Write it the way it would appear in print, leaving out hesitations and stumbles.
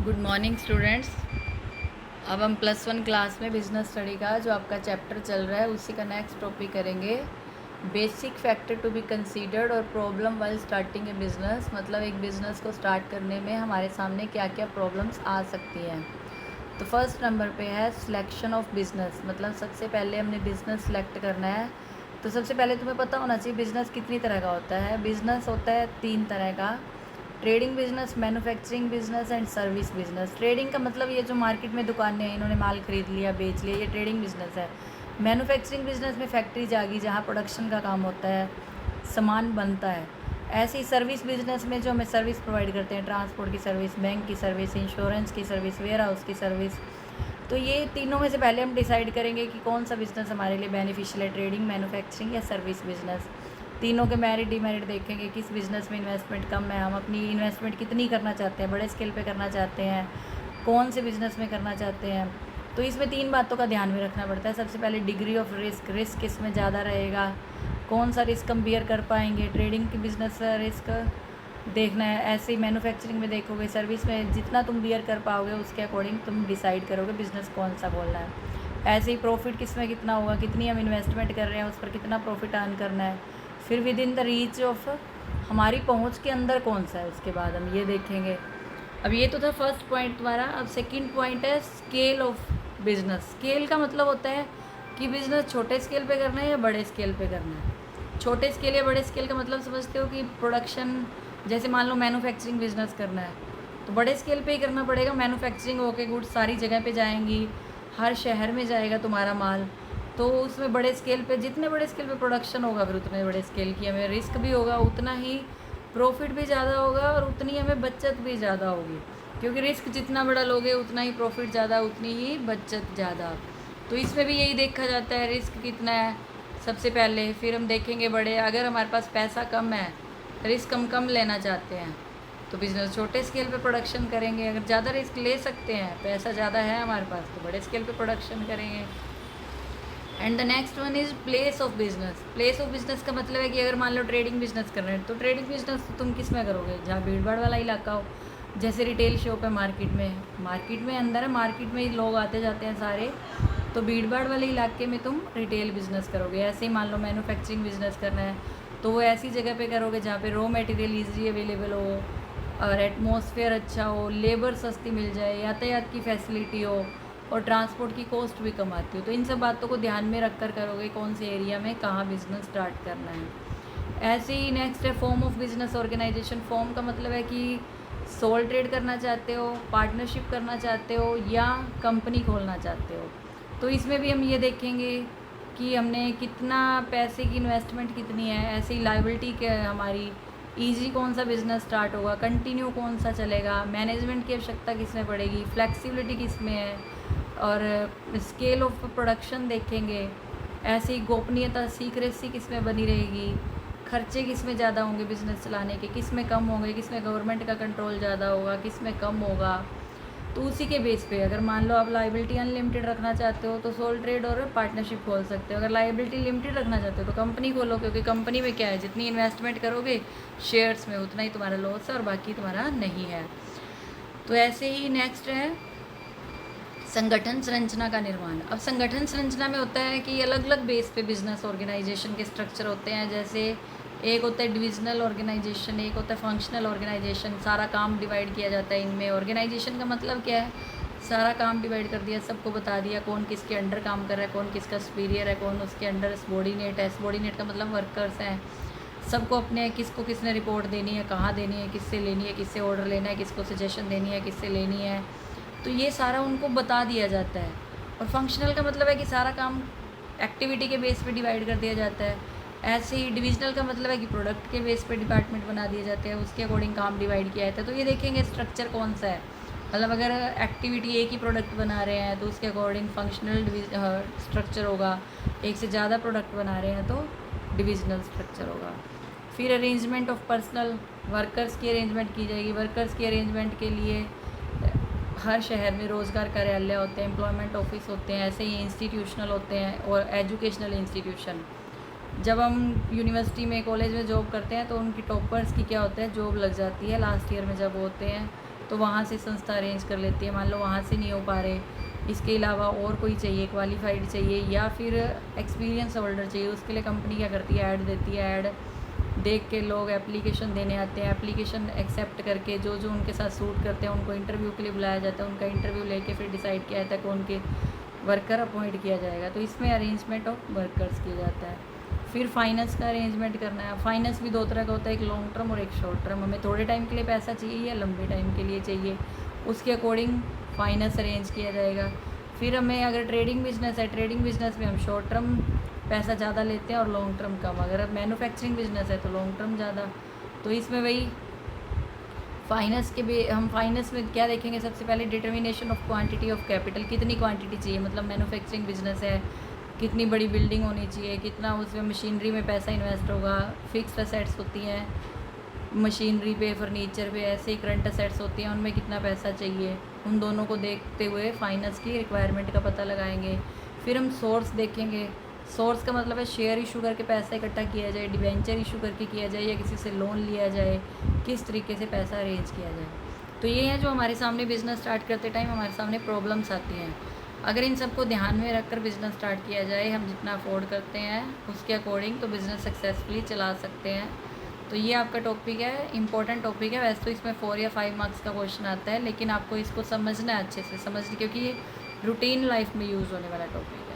Good morning students. अब हम +1 class में बिजनेस स्टडी का जो आपका चैप्टर चल रहा है उसी का नेक्स्ट टॉपिक करेंगे। Basic factor to be considered or problem while starting a business, मतलब एक बिज़नेस को स्टार्ट करने में हमारे सामने क्या क्या प्रॉब्लम्स आ सकती हैं। तो फर्स्ट नंबर पे है सिलेक्शन ऑफ बिज़नेस, मतलब सबसे पहले हमने बिज़नेस सेलेक्ट करना है। तो सबसे पहले तुम्हें पता होना चाहिए बिज़नेस कितनी तरह का होता है। बिज़नेस होता है 3 तरह का: trading business, manufacturing business and service business. Trading का मतलब ये जो मार्केट में दुकानें हैं, इन्होंने माल खरीद लिया बेच लिया, ये ट्रेडिंग बिजनेस है। मैन्युफैक्चरिंग बिजनेस में फैक्ट्रीज आ गई जहाँ प्रोडक्शन का काम होता है, सामान बनता है। ऐसे ही सर्विस बिजनेस में जो हमें सर्विस प्रोवाइड करते हैं, ट्रांसपोर्ट की सर्विस, बैंक की सर्विस, इंश्योरेंस की सर्विस, वेयर हाउस की सर्विस। तो ये तीनों में से पहले हम डिसाइड करेंगे कि कौन सा बिज़नेस हमारे लिए बेनिफिशियल है, ट्रेडिंग, मैन्युफैक्चरिंग या सर्विस बिजनेस। तीनों के मेरिट डिमेरिट देखेंगे, किस बिज़नेस में इन्वेस्टमेंट कम है, हम अपनी इन्वेस्टमेंट कितनी करना चाहते हैं, बड़े स्केल पे करना चाहते हैं, कौन से बिज़नेस में करना चाहते हैं। तो इसमें 3 बातों का ध्यान में रखना पड़ता है। सबसे पहले डिग्री ऑफ रिस्क, रिस्क किस में ज़्यादा रहेगा, कौन सा रिस्क हम बियर कर पाएंगे। ट्रेडिंग की बिज़नेस रिस्क देखना है, ऐसे ही मैन्युफैक्चरिंग में देखोगे, सर्विस में जितना तुम बियर कर पाओगे उसके अकॉर्डिंग तुम डिसाइड करोगे बिज़नेस कौन सा खोलना है। ऐसे ही प्रॉफिट किस में कितना होगा, कितनी हम इन्वेस्टमेंट कर रहे हैं उस पर कितना प्रॉफिट अर्न करना है। फिर with in the reach of, हमारी पहुंच के अंदर कौन सा है, उसके बाद हम ये देखेंगे। अब ये तो था फर्स्ट पॉइंट तुम्हारा। अब सेकंड पॉइंट है स्केल ऑफ बिजनेस। स्केल का मतलब होता है कि बिज़नेस छोटे स्केल पे करना है या बड़े स्केल पे करना है। छोटे स्केल या बड़े स्केल का मतलब समझते हो कि प्रोडक्शन, जैसे मान लो मैन्युफैक्चरिंग बिजनेस करना है तो बड़े स्केल पे ही करना पड़ेगा। मैन्युफैक्चरिंग होके गुड्स सारी जगह पे जाएंगी, हर शहर में जाएगा तुम्हारा माल, तो उसमें बड़े स्केल पे, जितने बड़े स्केल पे प्रोडक्शन होगा फिर उतने बड़े स्केल की हमें रिस्क भी होगा, उतना ही प्रॉफिट भी ज़्यादा होगा और उतनी हमें बचत भी ज़्यादा होगी, क्योंकि रिस्क जितना बड़ा लोगे उतना ही प्रॉफिट ज़्यादा, उतनी ही बचत ज़्यादा। तो इसमें भी यही देखा जाता है रिस्क कितना है सबसे पहले, फिर हम देखेंगे बड़े। अगर हमारे पास पैसा कम है, रिस्क हम कम लेना चाहते हैं तो बिज़नेस छोटे स्केल पे प्रोडक्शन करेंगे। अगर ज़्यादा रिस्क ले सकते हैं, पैसा ज़्यादा है हमारे पास, तो बड़े स्केल पे प्रोडक्शन करेंगे। And the next one is place of business. Place of business का मतलब है कि अगर मान लो ट्रेडिंग बिजनेस कर रहे हैं तो ट्रेडिंग बिजनेस तो तुम किस में करोगे, जहाँ भीड़ भाड़ वाला इलाका हो। जैसे रिटेल शॉप है मार्केट में अंदर है, मार्केट में लोग आते जाते हैं सारे, तो भीड़ भाड़ वाले इलाके में तुम रिटेल बिजनेस करोगे। ऐसे ही मान लो मैन्युफैक्चरिंग बिजनेस करना है तो वो ऐसी जगह पे करोगे जहाँ पे रॉ मटेरियल ईजी अवेलेबल हो और एटमॉस्फेयर अच्छा हो, लेबर सस्ती मिल जाए, यातायात की फैसिलिटी हो और ट्रांसपोर्ट की कॉस्ट भी कम आती हो। तो इन सब बातों को ध्यान में रख कर करोगे कौन से एरिया में कहाँ बिज़नेस स्टार्ट करना है। ऐसे ही नेक्स्ट है form of business organisation. Form का मतलब है कि सोल ट्रेड करना चाहते हो, पार्टनरशिप करना चाहते हो या कंपनी खोलना चाहते हो। तो इसमें भी हम ये देखेंगे कि हमने कितना पैसे की इन्वेस्टमेंट कितनी है, ऐसे ही लाइबिलिटी क्या है हमारी, ईजी कौन सा बिज़नेस स्टार्ट होगा, कंटिन्यू कौन सा चलेगा, मैनेजमेंट की आवश्यकता किस में पड़ेगी, फ्लेक्सिबिलिटी किस में है, और स्केल ऑफ प्रोडक्शन देखेंगे। ऐसी गोपनीयता, सीक्रेसी किस में बनी रहेगी, खर्चे किस में ज़्यादा होंगे बिज़नेस चलाने के, किस में कम होंगे, किस में गवर्नमेंट का कंट्रोल ज़्यादा होगा, किस में कम होगा। तो उसी के बेस पे अगर मान लो आप लाइबिलिटी अनलिमिटेड रखना चाहते हो तो सोल ट्रेड और पार्टनरशिप खोल सकते हो। अगर लाइबिलिटी लिमिटेड रखना चाहते हो तो कंपनी खोलो, क्योंकि कंपनी में क्या है, जितनी इन्वेस्टमेंट करोगे शेयर्स में उतना ही तुम्हारा लॉस है और बाकी तुम्हारा नहीं है। तो ऐसे ही नेक्स्ट है संगठन संरचना का निर्माण। अब संगठन संरचना में होता है कि अलग अलग बेस पे बिजनेस ऑर्गेनाइजेशन के स्ट्रक्चर होते हैं। जैसे एक होता है डिविजनल ऑर्गेनाइजेशन, एक होता है फंक्शनल ऑर्गेनाइजेशन। सारा काम डिवाइड किया जाता है इनमें। ऑर्गेनाइजेशन का मतलब क्या है, सारा काम डिवाइड कर दिया, सबको बता दिया कौन किसके अंडर काम कर रहा है, कौन किसका सुपीरियर है, कौन उसके अंडर सबॉर्डिनेट है। सबॉर्डिनेट का मतलब वर्कर्स हैं, सबको अपने किसको किसने रिपोर्ट देनी है, कहाँ देनी है, किससे लेनी है, किससे ऑर्डर लेना है, किसको सजेशन देनी है, किससे लेनी है, तो ये सारा उनको बता दिया जाता है। और फंक्शनल का मतलब है कि सारा काम एक्टिविटी के बेस पे डिवाइड कर दिया जाता है। ऐसे ही डिविजनल का मतलब है कि प्रोडक्ट के बेस पे डिपार्टमेंट बना दिए जाते हैं, उसके अकॉर्डिंग काम डिवाइड किया जाता है। तो ये देखेंगे स्ट्रक्चर कौन सा है, मतलब अगर एक्टिविटी एक ही प्रोडक्ट बना रहे हैं तो उसके अकॉर्डिंग फंक्शनल स्ट्रक्चर होगा, एक से ज़्यादा प्रोडक्ट बना रहे हैं तो डिविजनल स्ट्रक्चर होगा। फिर अरेंजमेंट ऑफ पर्सनल, वर्कर्स की अरेंजमेंट की जाएगी। वर्कर्स की अरेंजमेंट के लिए हर शहर में रोज़गार कार्यालय होते हैं, एम्प्लॉयमेंट ऑफिस होते हैं। ऐसे ही इंस्टीट्यूशनल होते हैं और एजुकेशनल इंस्टीट्यूशन। जब हम यूनिवर्सिटी में, कॉलेज में जॉब करते हैं तो उनकी टॉपर्स की क्या होता है, जॉब लग जाती है लास्ट ईयर में जब होते हैं तो वहाँ से संस्था अरेंज कर लेती है। मान लो वहाँ से नहीं हो पा रहे, इसके अलावा और कोई चाहिए, क्वालिफाइड चाहिए या फिर एक्सपीरियंस होल्डर चाहिए, उसके लिए कंपनी क्या करती है, ऐड देती है। ऐड देख के लोग एप्लीकेशन देने आते हैं, एप्लीकेशन एक्सेप्ट करके जो जो उनके साथ सूट करते हैं उनको इंटरव्यू के लिए बुलाया जाता है। उनका इंटरव्यू लेके फिर डिसाइड किया जाता है कि उनके वर्कर अपॉइंट किया जाएगा। तो इसमें अरेंजमेंट ऑफ वर्कर्स किया जाता है। फिर फाइनेंस का अरेंजमेंट करना है। फाइनेंस भी दो तरह का होता है, एक लॉन्ग टर्म और एक शॉर्ट टर्म। हमें थोड़े टाइम के लिए पैसा चाहिए या लंबे टाइम के लिए चाहिए, उसके अकॉर्डिंग फाइनेंस अरेंज किया जाएगा। फिर हमें अगर ट्रेडिंग बिजनेस है, ट्रेडिंग बिजनेस में हम शॉर्ट टर्म पैसा ज़्यादा लेते हैं और लॉन्ग टर्म कम। अगर मैन्युफैक्चरिंग बिजनेस है तो लॉन्ग टर्म ज़्यादा। तो इसमें वही फाइनेंस के भी हम फाइनेंस में क्या देखेंगे, सबसे पहले determination of quantity of capital, कितनी क्वांटिटी चाहिए। मतलब मैन्युफैक्चरिंग बिजनेस है, कितनी बड़ी बिल्डिंग होनी चाहिए, कितना उसमें मशीनरी में पैसा इन्वेस्ट होगा। फिक्स्ड असेट्स होती हैं मशीनरी पे, फर्नीचर पे, ऐसे ही करंट असेट्स होती हैं, उनमें कितना पैसा चाहिए। उन दोनों को देखते हुए फाइनेंस की रिक्वायरमेंट का पता लगाएंगे। फिर हम सोर्स देखेंगे। सोर्स का मतलब है शेयर इशू करके पैसा इकट्ठा किया जाए, डिबेंचर इशू करके किया जाए, या किसी से लोन लिया जाए, किस तरीके से पैसा अरेंज किया जाए। तो ये है जो हमारे सामने बिज़नेस स्टार्ट करते टाइम हमारे सामने प्रॉब्लम्स आती हैं। अगर इन सबको ध्यान में रखकर बिज़नेस स्टार्ट किया जाए, हम जितना अफोर्ड करते हैं उसके अकॉर्डिंग, तो बिज़नेस सक्सेसफुली चला सकते हैं। तो ये आपका टॉपिक है, इंपॉर्टेंट टॉपिक है। वैसे तो इसमें 4 या 5 मार्क्स का क्वेश्चन आता है, लेकिन आपको इसको समझना है अच्छे से, क्योंकि ये रूटीन लाइफ में यूज़ होने वाला टॉपिक है।